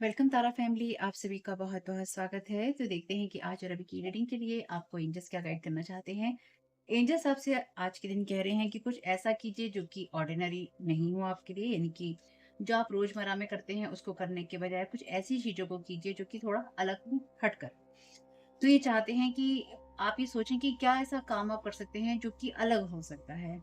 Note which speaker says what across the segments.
Speaker 1: Welcome तारा family, आप सभी का बहुत बहुत स्वागत है। तो देखते हैं कि आज और अभी की रीडिंग के लिए आपको एंजल्स क्या गाइड करना चाहते हैं। एंजल्स आपसे आज के दिन कह रहे हैं कि कुछ ऐसा कीजिए जो कि ऑर्डिनरी नहीं हो आपके लिए, यानी कि जो आप रोजमर्रा में करते हैं उसको करने के बजाय कुछ ऐसी चीजों को कीजिए जो कि थोड़ा अलग हो, हटकर। तो ये चाहते हैं कि आप ये सोचें कि क्या ऐसा काम आप कर सकते हैं जो कि अलग हो सकता है।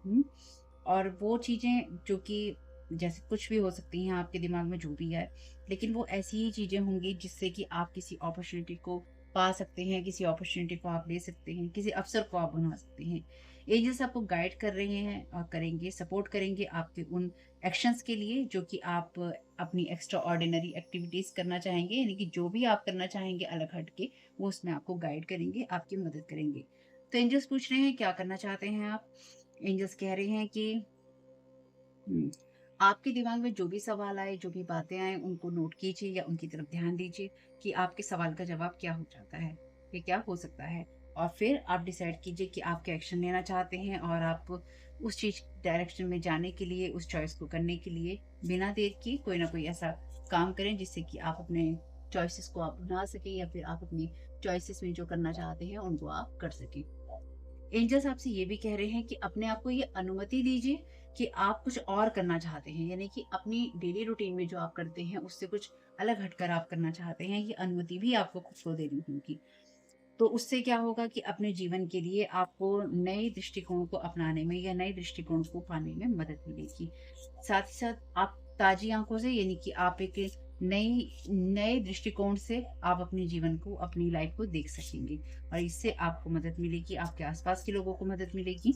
Speaker 1: और वो चीज़ें जो कि जैसे कुछ भी हो सकती हैं आपके दिमाग में जो भी है, लेकिन वो ऐसी ही चीज़ें होंगी जिससे कि आप किसी अपॉर्च्युनिटी को पा सकते हैं, किसी अपॉर्च्युनिटी को आप ले सकते हैं, किसी अवसर को आप बना सकते हैं। एंजल्स आपको गाइड कर रहे हैं और करेंगे, सपोर्ट करेंगे आपके उन एक्शंस के लिए जो कि आप अपनी एक्स्ट्रा ऑर्डिनरी एक्टिविटीज़ करना चाहेंगे, यानी कि जो भी आप करना चाहेंगे अलग हट के, वो उसमें आपको गाइड करेंगे, आपकी मदद करेंगे। तो एंजल्स पूछ रहे हैं क्या करना चाहते हैं आप? एंजल्स कह रहे हैं कि हुँ, आपके दिमाग में जो भी सवाल आए, जो भी बातें आएँ, उनको नोट कीजिए या उनकी तरफ ध्यान दीजिए कि आपके सवाल का जवाब क्या हो जाता है, ये क्या हो सकता है? और फिर आप डिसाइड कीजिए कि आप क्या एक्शन लेना चाहते हैं और आप उस चीज़ डायरेक्शन में जाने के लिए, उस चॉइस को करने के लिए बिना देर किए कोई ना कोई ऐसा काम करें जिससे कि आप अपने चॉइसेस को आप बना सकें या फिर आप अपनी चॉइसेस में जो करना चाहते हैं, उनको आप कर सकें। एंजल्स आपसे ये भी कह रहे हैं कि अपने आप को ये अनुमति दीजिए कि आप कुछ और करना चाहते हैं, यानी कि अपनी डेली रूटीन में जो आप करते हैं उससे कुछ अलग हटकर आप करना चाहते हैं, ये अनुमति भी आपको खुद को देनी होगी। तो उससे क्या होगा कि अपने जीवन के लिए आपको नए दृष्टिकोण को अपनाने में या नए दृष्टिकोण को पाने में मदद मिलेगी। साथ ही साथ आप ताज़ी आँखों से, यानी कि आप एक नई नए दृष्टिकोण से आप अपने जीवन को, अपनी लाइफ़ को देख सकेंगे और इससे आपको मदद मिलेगी, आपके आस-पास के लोगों को मदद मिलेगी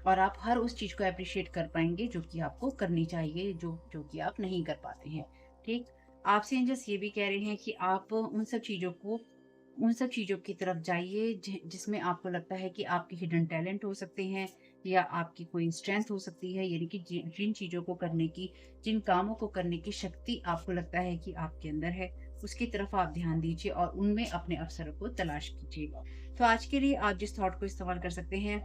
Speaker 1: और आप हर उस चीज़ को एप्रिशिएट कर पाएँगे जो कि आपको करनी चाहिए, जो कि आप नहीं कर पाते हैं। ठीक? आपसे एंजल्स ये भी कह रहे हैं कि आप उन सब चीज़ों की तरफ जाइए जिसमें आपको लगता है कि आपके हिडन टैलेंट हो सकते हैं या आपकी कोई स्ट्रेंथ हो सकती है, यानी कि जिन चीज़ों को करने की, जिन कामों को करने की शक्ति आपको लगता है कि आपके अंदर है, उसकी तरफ आप ध्यान दीजिए और उनमें अपने अवसरों को तलाश कीजिए। तो आज के लिए आप जिस थॉट को इस्तेमाल कर सकते हैं,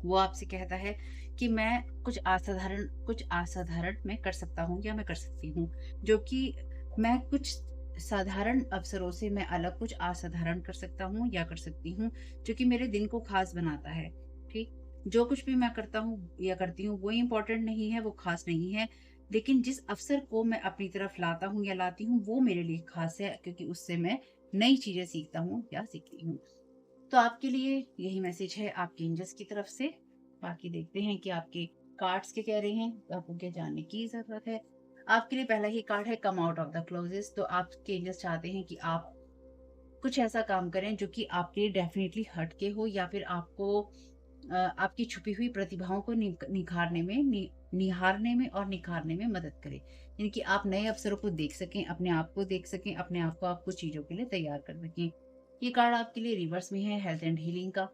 Speaker 1: वो आपसे कहता है कि मैं कुछ असाधारण मैं कर सकता हूँ या मैं कर सकती हूँ, जो कि मैं कुछ साधारण अवसरों से मैं अलग कुछ असाधारण कर सकता हूँ या कर सकती हूँ, जो कि मेरे दिन को ख़ास बनाता है, ठीक? जो कुछ भी मैं करता हूँ या करती हूँ, वो इम्पोर्टेंट नहीं है, वो ख़ास नहीं है, लेकिन जिस अवसर को मैं अपनी तरफ लाता हूँ या लाती हूँ, वो मेरे लिए ख़ास है क्योंकि उससे मैं नई चीज़ें सीखता हूँ या सीखती हूँ। तो आपके लिए यही मैसेज है आपके एंजल्स की तरफ से। बाकी देखते हैं कि आपके कार्ड्स क्या कह रहे हैं, तो आपको क्या जानने की ज़रूरत है। आपके लिए पहला ही कार्ड है कम आउट ऑफ द क्लोज़ेस्ट। तो आपके एंजल्स चाहते हैं कि आप कुछ ऐसा काम करें जो कि आपके लिए डेफ़िनिटली हट के हो या फिर आपको आपकी छुपी हुई प्रतिभाओं को निहारने में और निखारने में मदद करे। यानी कि आप नए अवसरों को देख सकें, अपने आप को देख सकें, अपने आप को आप कुछ चीज़ों के लिए तैयार कर सकें। ये कार्ड आपके लिए रिवर्स में है हेल्थ एंड हीलिंग का,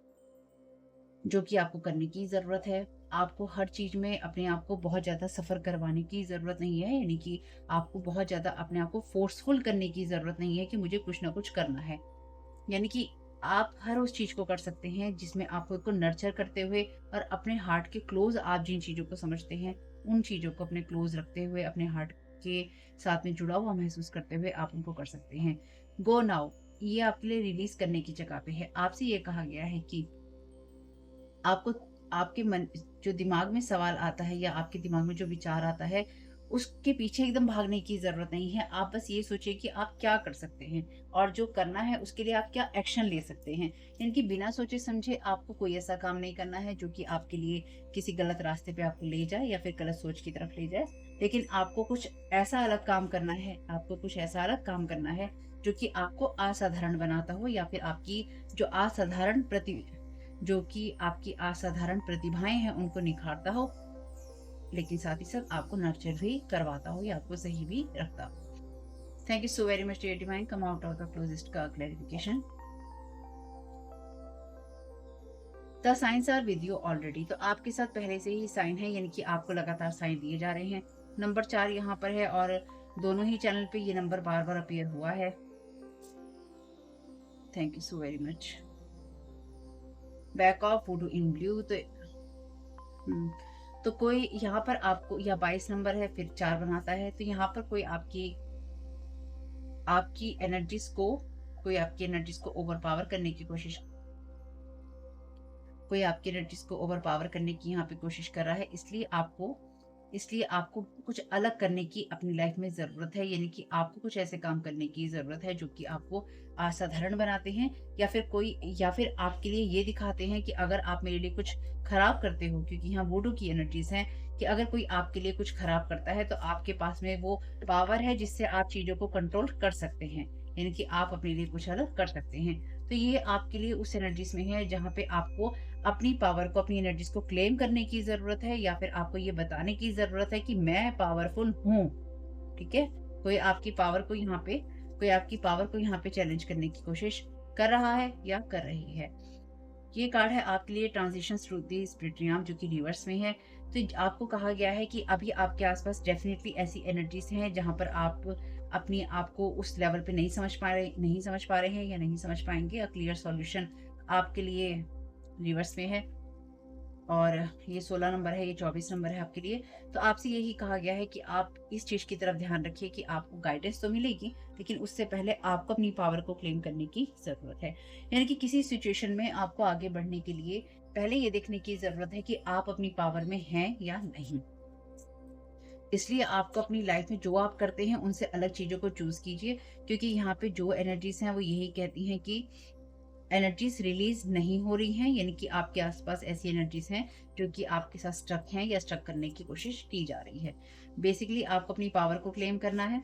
Speaker 1: जो कि आपको करने की ज़रूरत है। आपको हर चीज़ में अपने आप को बहुत ज़्यादा सफ़र करवाने की ज़रूरत नहीं है, यानी कि आपको बहुत ज़्यादा अपने आप को फ़ोर्सफुल करने की ज़रूरत नहीं है कि मुझे कुछ ना कुछ करना है। यानी कि आप हर उस चीज़ को कर सकते हैं जिसमें आप खुद को नर्चर करते हुए और अपने हार्ट के क्लोज़ आप जिन चीज़ों को समझते हैं, उन चीज़ों को अपने क्लोज़ रखते हुए, अपने हार्ट के साथ में जुड़ा हुआ महसूस करते हुए आप उनको कर सकते हैं। गो नाउ, ये आपके लिए रिलीज़ करने की जगह पे है। आपसे ये कहा गया है कि आपको आपके मन जो दिमाग में सवाल आता है या आपके दिमाग में जो विचार आता है, उसके पीछे एकदम भागने की ज़रूरत नहीं है। आप बस ये सोचिए कि आप क्या कर सकते हैं और जो करना है उसके लिए आप क्या एक्शन ले सकते हैं। यानी कि बिना सोचे-समझे आपको कोई ऐसा काम नहीं करना है जो कि आपके लिए किसी गलत रास्ते पे आपको ले जाए या फिर गलत सोच की तरफ ले जाए। लेकिन आपको कुछ ऐसा अलग काम करना है, आपको कुछ ऐसा अलग काम करना है जो कि आपको असाधारण बनाता हो या फिर आपकी जो असाधारण प्रति जो कि आपकी असाधारण प्रतिभाएँ हैं, उनको निखारता हो, लेकिन साथ ही साथ आपको नर्चर भी करवाता हो या आपको सही भी रखता हो। Thank you so very much dear divine, come out of the closest का clarification. The signs are with you already. तो आपके साथ पहले से ही साइन है, यानी कि आपको लगातार साइन दिए जा रहे हैं। नंबर 4 यहाँ पर है और दोनों ही चैनल पे ये नंबर बार-बार अपीयर हुआ है। Thank you so very much. Back of वुडू in blue. तो हुँ। तो कोई यहाँ पर आपको या 22 नंबर है, फिर 4 बनाता है, तो यहाँ पर कोई आपकी आपकी एनर्जीज को कोई आपकी एनर्जीज को ओवरपावर करने की कोशिश कोई आपकी एनर्जीज को ओवरपावर करने की यहाँ पे कोशिश कर रहा है, इसलिए आपको कुछ अलग करने की अपनी लाइफ में ज़रूरत है। यानी कि आपको कुछ ऐसे काम करने की ज़रूरत है जो कि आपको असाधारण बनाते हैं, या फिर आपके लिए ये दिखाते हैं कि अगर आप मेरे लिए कुछ खराब करते हो, क्योंकि यहाँ वुडू की एनर्जीज़ हैं कि अगर कोई आपके लिए कुछ खराब करता है तो आपके पास में वो पावर है जिससे आप चीज़ों को कंट्रोल कर सकते हैं। यानी कि आप अपने लिए कुछ अलग कर सकते हैं। तो ये आपके लिए उस एनर्जीज़ में है जहाँ पे आपको अपनी पावर को, अपनी एनर्जीज को क्लेम करने की ज़रूरत है, या फिर आपको ये बताने की ज़रूरत है कि मैं पावरफुल हूँ, ठीक है? कोई आपकी पावर को यहाँ पे कोई आपकी पावर को यहाँ पे चैलेंज करने की कोशिश कर रहा है या कर रही है। ये कार्ड है आपके लिए transition through the spirit realm, जो कि रिवर्स में है। तो आपको कहा गया है कि अभी आपके आसपास डेफिनिटली ऐसी एनर्जीज हैं जहाँ पर आप अपनी आप को उस लेवल पे नहीं समझ पा रहे हैं या नहीं समझ पाएँगे। क्लियर सॉल्यूशन आपके लिए रिवर्स में है, और ये 16 नंबर है, ये 24 नंबर है आपके लिए। तो आपसे यही कहा गया है कि आप इस चीज़ की तरफ ध्यान रखिए कि आपको गाइडेंस तो मिलेगी, लेकिन उससे पहले आपको अपनी पावर को क्लेम करने की ज़रूरत है। यानी कि किसी सिचुएशन में आपको आगे बढ़ने के लिए पहले ये देखने की ज़रूरत है कि आप अपनी पावर में हैं या नहीं। इसलिए आपको अपनी लाइफ में जो आप करते हैं उनसे अलग चीज़ों को चूज़ कीजिए, क्योंकि यहाँ पे जो एनर्जीज़ हैं वो यही कहती हैं कि एनर्जीज रिलीज नहीं हो रही हैं। यानी कि आपके आसपास ऐसी एनर्जीज हैं जो कि आपके साथ स्टक हैं या स्टक करने की कोशिश की जा रही है। बेसिकली आपको अपनी पावर को क्लेम करना है,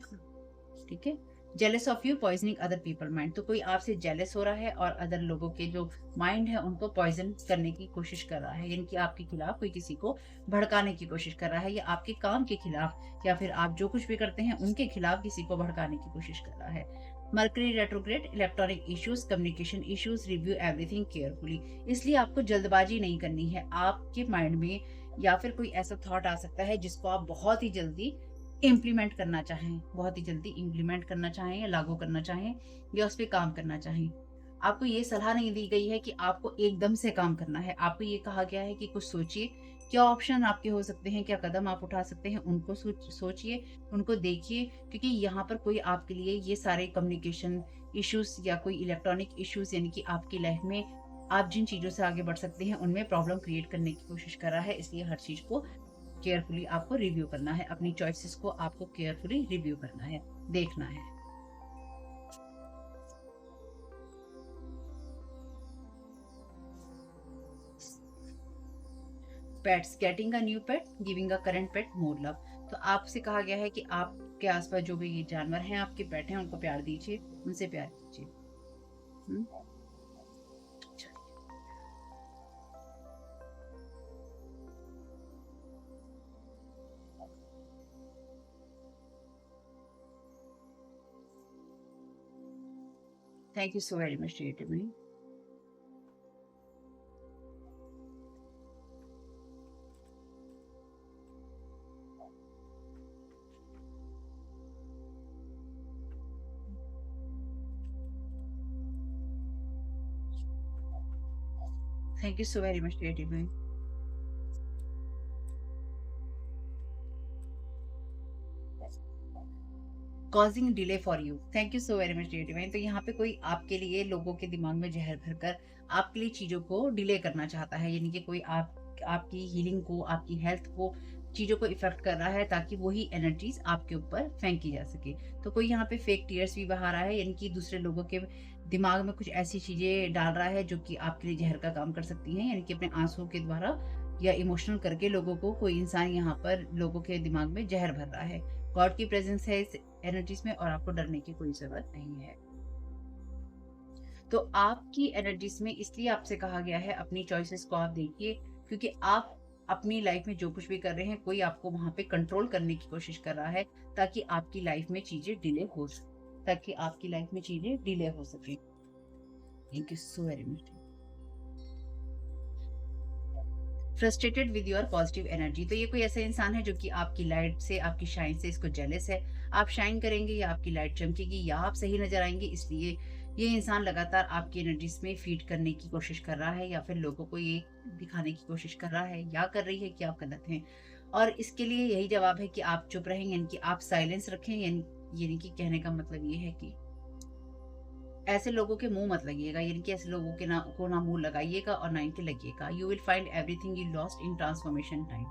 Speaker 1: ठीक है? Jealous of you poisoning other people mind, तो कोई आपसे जेलस हो रहा है और अदर लोगों के जो माइंड है उनको पॉइजन करने की कोशिश कर रहा है। यानी कि आपके खिलाफ कोई किसी को भड़काने की कोशिश कर रहा है, या आपके काम के खिलाफ, या फिर आप जो कुछ भी करते हैं उनके खिलाफ किसी को भड़काने की कोशिश कर रहा है। Mercury retrograde, electronic issues, communication issues, review everything carefully. इसलिए आपको जल्दबाजी नहीं करनी है। आपके माइंड में या फिर कोई ऐसा थॉट आ सकता है जिसको आप बहुत ही जल्दी इम्प्लीमेंट करना चाहें या लागू करना चाहें, या उस पे काम करना चाहें। आपको ये सलाह नहीं दी गई है कि आपको एकदम से काम करना है। आपको ये कहा गया है कि कुछ सोचिए, क्या ऑप्शन आपके हो सकते हैं, क्या कदम आप उठा सकते हैं, उनको सोचिए, उनको देखिए, क्योंकि यहाँ पर कोई आपके लिए ये सारे कम्युनिकेशन इश्यूज़ या कोई इलेक्ट्रॉनिक इश्यूज़, यानी कि आपकी लाइफ में आप जिन चीज़ों से आगे बढ़ सकते हैं, उनमें प्रॉब्लम क्रिएट करने की कोशिश कर रहा है। इसलिए हर चीज़ को केयरफुली आपको रिव्यू करना है। अपनी चॉइसेस को आपको केयरफुली रिव्यू करना है, देखना है। Pets, getting a new pet, giving a current pet more love. तो आपसे कहा गया है कि आपके आसपास जो भी जानवर हैं, आपके पेट हैं, उनको प्यार दीजिए, उनसे प्यार कीजिए। हुँ? Thank you so very much dear me. Thank you so very much dear me. Causing delay for you, thank you so very much dear divine. तो यहाँ पे कोई आपके लिए लोगों के दिमाग में जहर भरकर आपके लिए चीज़ों को डिले करना चाहता है। यानी कि कोई आपकी हीलिंग को, आपकी हेल्थ को, चीज़ों को इफेक्ट कर रहा है ताकि वही एनर्जीज आपके ऊपर फेंकी जा सके। तो कोई यहाँ पे फेक टीयर्स भी बहा रहा है, यानी कि दूसरे लोगों के दिमाग में कुछ ऐसी चीज़ें डाल रहा है जो कि आपके लिए जहर का काम कर सकती हैं। यानी कि अपने आंसुओं के द्वारा या इमोशनल करके लोगों को, कोई इंसान यहाँ पर लोगों के दिमाग में जहर भर रहा है। गॉड की प्रेजेंस है इस एनर्जीज में, और आपको डरने की कोई ज़रूरत नहीं है। तो आपकी एनर्जीज में इसलिए आपसे कहा गया है अपनी चॉइसेस को आप देखिए, क्योंकि आप अपनी लाइफ में जो कुछ भी कर रहे हैं, कोई आपको वहाँ पे कंट्रोल करने की कोशिश कर रहा है ताकि आपकी लाइफ में चीज़ें डिले हो सके। Thank you so very much. Frustrated with your positive energy, तो ये कोई ऐसा इंसान है जो कि आपकी लाइट से, आपकी शाइन से इसको जेलस है। आप शाइन करेंगे या आपकी लाइट चमकेगी या आप सही नजर आएंगे, इसलिए ये इंसान लगातार आपकी एनर्जीज में फीड करने की कोशिश कर रहा है, या फिर लोगों को ये दिखाने की कोशिश कर रहा है या कर रही है कि आप गलत हैं। और इसके लिए यही जवाब है कि आप चुप रहें, यानी कि आप साइलेंस रखें, यानी यानी कि कहने का मतलब ये है कि ऐसे लोगों के मुंह मत लगिएगा, यानी कि ऐसे लोगों के ना मुंह लगाइएगा और ना इनके लगिएगा। You will find everything you lost in transformation time,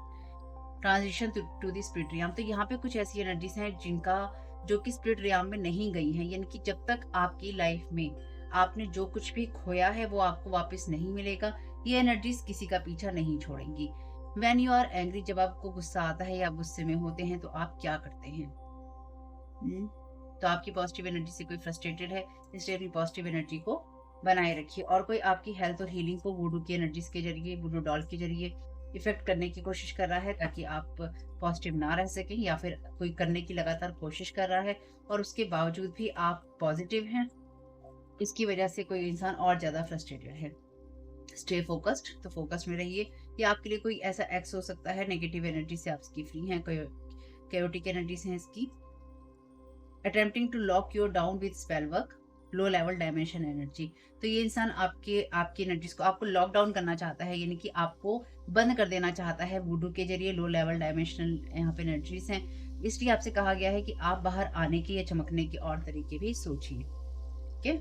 Speaker 1: transition to the spirit realm. तो यहाँ पे कुछ ऐसी एनर्जीज हैं जिनका जो कि स्पिरिट रियाम में नहीं गई हैं, यानी कि जब तक आपकी लाइफ में आपने जो कुछ भी खोया है वो आपको वापस नहीं मिलेगा। ये एनर्जीज किसी का पीछा नहीं छोड़ेंगी। व्हेन यू आर एंग्री, जब आपको गुस्सा आता है या गुस्से में होते हैं तो आप क्या करते हैं? हम्म, तो आपकी पॉजिटिव एनर्जी से कोई फ्रस्ट्रेटेड है, इसलिए अपनी पॉजिटिव एनर्जी को बनाए रखिए। और कोई आपकी हेल्थ और हीलिंग को वुडू की एनर्जीज के जरिए, वुडू डॉल के जरिए इफेक्ट करने की कोशिश कर रहा है ताकि आप पॉजिटिव ना रह सकें, या फिर कोई करने की लगातार कोशिश कर रहा है और उसके बावजूद भी आप पॉजिटिव हैं, इसकी वजह से कोई इंसान और ज़्यादा फ्रस्ट्रेटेड है। स्टे फोकस्ड, तो फोकस्ड में रहिए। या आपके लिए कोई ऐसा एक्स हो सकता है नेगेटिव एनर्जी से आप इसकी फ्री हैं, कोई chaotic एनर्जीज हैं इसकी। Attempting to lock you down with spell work, low level dimension energy. तो ये इंसान आपकी एनर्जीज को आपको लॉक डाउन करना चाहता है, यानी कि आपको बंद कर देना चाहता है वुडू के जरिए। लो लेवल डायमेंशनल यहाँ पे एनर्जीज हैं, इसलिए आपसे कहा गया है कि आप बाहर आने के या चमकने के और तरीके भी सोचिए। ठीक है,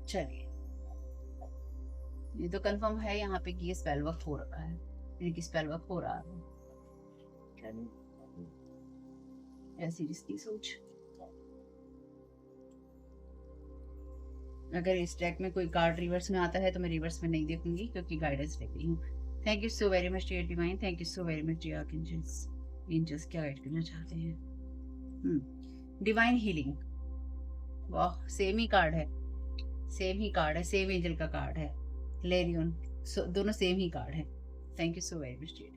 Speaker 1: चलिए, ये तो कंफर्म है यहाँ पे कि ये स्पेल वर्क हो रहा है, यानी कि स्पेल वर्क हो रहा है। चलिए, ऐसी जिसकी सोच। अगर इस ट्रैक में कोई कार्ड रिवर्स में आता है तो मैं रिवर्स में नहीं देखूंगी क्योंकि गाइडेंस ले रही हूँ। Thank you so very much dear divine, thank you so very much dear archangels. Angels क्या गाइड करना चाहते हैं? डिवाइन हीलिंग, वाह, सेम ही कार्ड है, सेम ही कार्ड है, सेम एंजल का कार्ड है, लेरियन, दोनों सेम ही कार्ड है। Thank you so very much dear.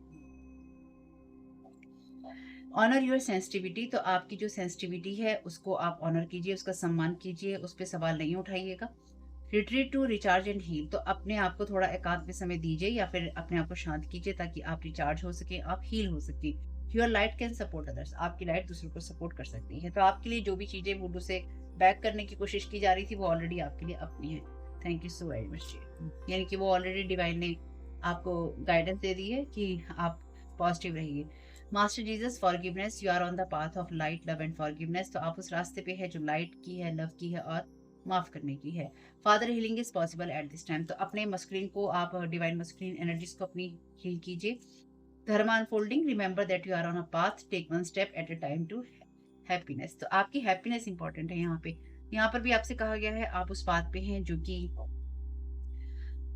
Speaker 1: Honour your sensitivity, तो आपकी जो सेंसिटिविटी है उसको आप ऑनर कीजिए, उसका सम्मान कीजिए, उस पर सवाल नहीं उठाइएगा। Retreat to recharge and heal, तो अपने आप को थोड़ा एकांत में समय दीजिए या फिर अपने आप को शांत कीजिए ताकि आप रिचार्ज हो सके, आप हील हो सके। Your light can support others, आपकी लाइट दूसरों को सपोर्ट कर सकती है। तो आपके लिए जो भी चीजें वुडू से बैक करने की कोशिश की जा रही थी वो ऑलरेडी आपके लिए अपनी है। Thank you so very much, यानी कि वो ऑलरेडी डिवाइन ने आपको गाइडेंस दे दी है कि आप पॉजिटिव रहिए। Master Jesus, forgiveness, you are on the path of light, love and forgiveness, तो आप उस रास्ते पे है जो लाइट की है, लव की है और माफ करने की है। Father, healing is possible at this time, तो अपने मस्कुलिन को आप डिवाइन मस्कुलिन एनर्जीज को अपनी हील कीजिए। Dharma unfolding, remember that you are on a path, take one step at a time to happiness, तो आपकी हैप्पीनेस इंपॉर्टेंट है यहाँ पे। यहाँ पर भी आपसे कहा गया है आप उस पाथ पे हैं जो कि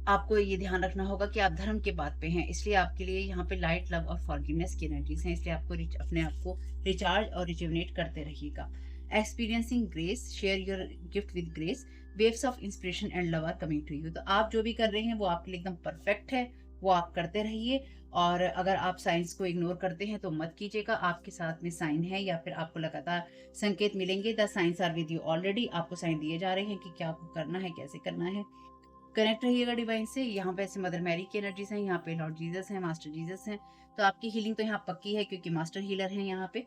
Speaker 1: आपको ये ध्यान रखना होगा कि आप धर्म के बात पे हैं, इसलिए आपके लिए यहाँ पे लाइट, लव और फॉरगिवनेस की एनर्जीज हैं, इसलिए आपको अपने आप को रिचार्ज और रिजुवनेट करते रहिएगा। Experiencing grace, share your gift with grace, waves of inspiration and love are coming to you, तो आप जो भी कर रहे हैं वो आपके लिए एकदम परफेक्ट है, वो आप करते रहिए। और अगर आप साइंस को इग्नोर करते हैं तो मत कीजिएगा, आपके साथ में साइन है या फिर आपको लगातार संकेत मिलेंगे। The signs are with you, already आपको साइन दिए जा रहे हैं कि क्या आपको करना है, कैसे करना है। कनेक्ट रहिएगा डिवाइन से। यहाँ पे ऐसे मदर मैरी की एनर्जीज हैं, यहाँ पे लॉर्ड जीसस हैं, मास्टर जीसस हैं, तो आपकी हीलिंग तो यहाँ पक्की है क्योंकि मास्टर हीलर हैं यहाँ पे,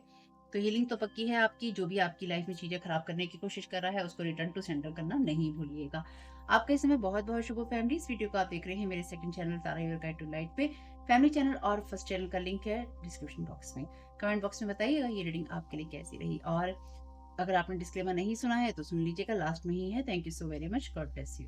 Speaker 1: तो हीलिंग तो पक्की है आपकी। जो भी आपकी लाइफ में चीजें खराब करने की कोशिश कर रहा है उसको रिटर्न टू सेंटर करना नहीं भूलिएगा। आपका इस समय बहुत बहुत शुभ फैमिली। इस वीडियो को आप देख रहे हैं मेरे second channel Tara your guide to light पे। फैमिली चैनल और फर्स्ट चैनल का लिंक है डिस्क्रिप्शन बॉक्स में। कमेंट बॉक्स में बताइएगा ये रीडिंग आपके लिए कैसी रही, और अगर आपने डिस्क्लेमर नहीं सुना है तो सुन लीजिएगा, लास्ट में ही है। Thank you so very much, God bless you.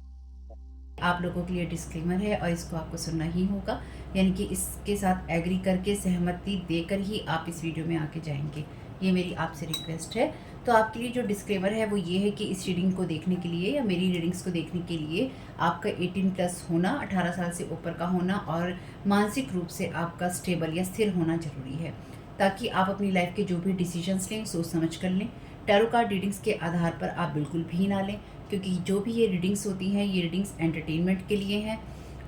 Speaker 1: आप लोगों के लिए डिस्क्लेमर है और इसको आपको सुनना ही होगा, यानी कि इसके साथ एग्री करके सहमति देकर ही आप इस वीडियो में आके जाएंगे, ये मेरी आपसे रिक्वेस्ट है। तो आपके लिए जो डिस्क्लेमर है वो ये है कि इस रीडिंग को देखने के लिए या मेरी रीडिंग्स को देखने के लिए आपका 18+ होना, 18 साल से ऊपर का होना और मानसिक रूप से आपका स्टेबल या स्थिर होना जरूरी है, ताकि आप अपनी लाइफ के जो भी डिसीजंस लें सोच समझ कर लें। टैरो कार्ड रीडिंग्स के आधार पर आप बिल्कुल भी ना लें, क्योंकि जो भी ये रीडिंग्स होती हैं ये रीडिंग्स एंटरटेनमेंट के लिए हैं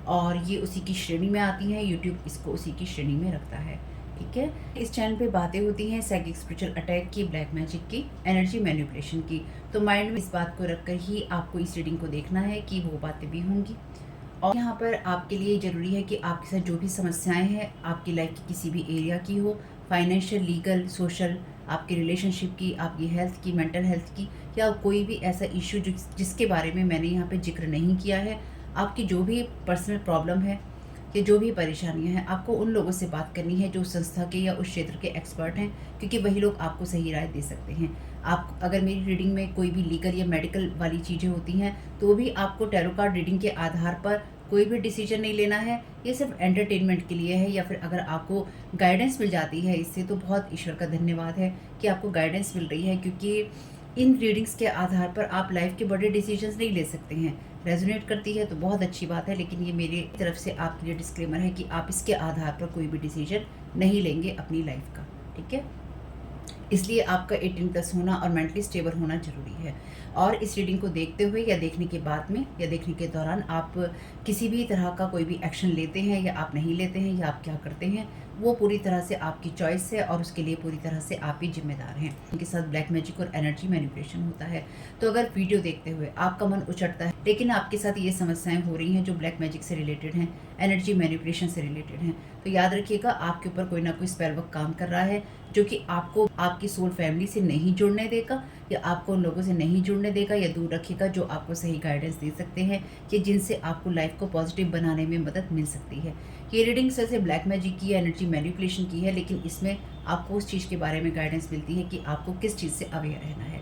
Speaker 1: और ये उसी की श्रेणी में आती हैं, यूट्यूब इसको उसी की श्रेणी में रखता है। ठीक है, इस चैनल पे बातें होती हैं साइकिक स्पिरिचुअल अटैक की, ब्लैक मैजिक की, एनर्जी मैनिपुलेशन की, तो माइंड में इस बात को रखकर ही आपको इस रीडिंग को देखना है कि वो बातें भी होंगी। और यहाँ पर आपके लिए ज़रूरी है कि आपके साथ जो भी समस्याएं हैं आपकी लाइफ की किसी भी एरिया की हो, फाइनेंशियल, लीगल, सोशल, आपकी रिलेशनशिप की, आपकी हेल्थ की, मेंटल हेल्थ की, या कोई भी ऐसा इशू जिसके बारे में मैंने यहाँ पे जिक्र नहीं किया है, आपकी जो भी पर्सनल प्रॉब्लम है, या जो भी परेशानियाँ हैं, आपको उन लोगों से बात करनी है जो उस संस्था के या उस क्षेत्र के एक्सपर्ट हैं, क्योंकि वही लोग आपको सही राय दे सकते हैं। आप अगर मेरी रीडिंग में कोई भी लीगल या मेडिकल वाली चीज़ें होती हैं, तो भी आपको टैरो कार्ड रीडिंग के आधार पर कोई भी डिसीजन नहीं लेना है। ये सिर्फ एंटरटेनमेंट के लिए है, या फिर अगर आपको गाइडेंस मिल जाती है इससे, तो बहुत ईश्वर का धन्यवाद है कि आपको गाइडेंस मिल रही है, क्योंकि इन रीडिंग्स के आधार पर आप लाइफ के बड़े डिसीजंस नहीं ले सकते हैं। रेजोनेट करती है तो बहुत अच्छी बात है, लेकिन ये मेरी तरफ से आपके लिए डिस्क्लेमर है कि आप इसके आधार पर कोई भी डिसीजन नहीं लेंगे अपनी लाइफ का, ठीक है? इसलिए आपका 18+ होना और मेंटली स्टेबल होना ज़रूरी है। और इस रीडिंग को देखते हुए या देखने के बाद में या देखने के दौरान आप किसी भी तरह का कोई भी एक्शन लेते हैं या आप नहीं लेते हैं या आप क्या करते हैं, वो पूरी तरह से आपकी चॉइस है और उसके लिए पूरी तरह से आप ही ज़िम्मेदार हैं। उनके साथ ब्लैक मैजिक और एनर्जी मैनिपुलेशन होता है। तो अगर वीडियो देखते हुए आपका मन उचटता है, लेकिन आपके साथ ये समस्याएँ हो रही हैं जो ब्लैक मैजिक से रिलेटेड हैं, एनर्जी मैनिपुलेशन से रिलेटेड हैं, तो याद रखिएगा आपके ऊपर कोई ना कोई स्पेल वर्क काम कर रहा है, जो कि आपको आपकी सोल फैमिली से नहीं जुड़ने देगा, या आपको उन लोगों से नहीं जुड़ने देगा या दूर रखेगा जो आपको सही गाइडेंस दे सकते हैं, कि जिनसे आपको लाइफ को पॉजिटिव बनाने में मदद मिल सकती है। ये रीडिंग वैसे ब्लैक मैजिक की है, एनर्जी मैनिपुलेशन की है, लेकिन इसमें आपको उस चीज़ के बारे में गाइडेंस मिलती है कि आपको किस चीज़ से अवेयर रहना है।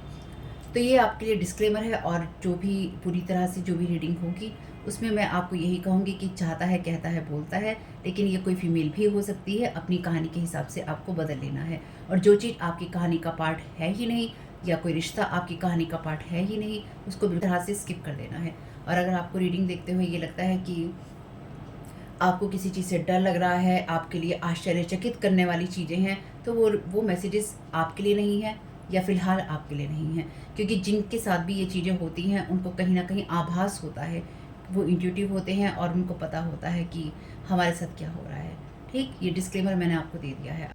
Speaker 1: तो ये आपके लिए डिस्क्लेमर है, और जो भी पूरी तरह से जो भी रीडिंग होगी उसमें मैं आपको यही कहूँगी कि चाहता है, कहता है, बोलता है, लेकिन ये कोई फीमेल भी हो सकती है। अपनी कहानी के हिसाब से आपको बदल लेना है, और जो चीज़ आपकी कहानी का पार्ट है ही नहीं, या कोई रिश्ता आपकी कहानी का पार्ट है ही नहीं, उसको बिल्कुल तरह से स्किप कर देना है। और अगर आपको रीडिंग देखते हुए ये लगता है कि आपको किसी चीज़ से डर लग रहा है, आपके लिए आश्चर्यचकित करने वाली चीज़ें हैं, तो वो मैसेजेस आपके लिए नहीं है, या फ़िलहाल आपके लिए नहीं है। क्योंकि जिनके साथ भी ये चीज़ें होती हैं, उनको कहीं न कहीं आभास होता है। वो इंट्यूटिव होते हैं और उनको पता होता है कि हमारे साथ क्या हो रहा है। ठीक? ये डिस्क्लेमर मैंने आपको दे दिया है।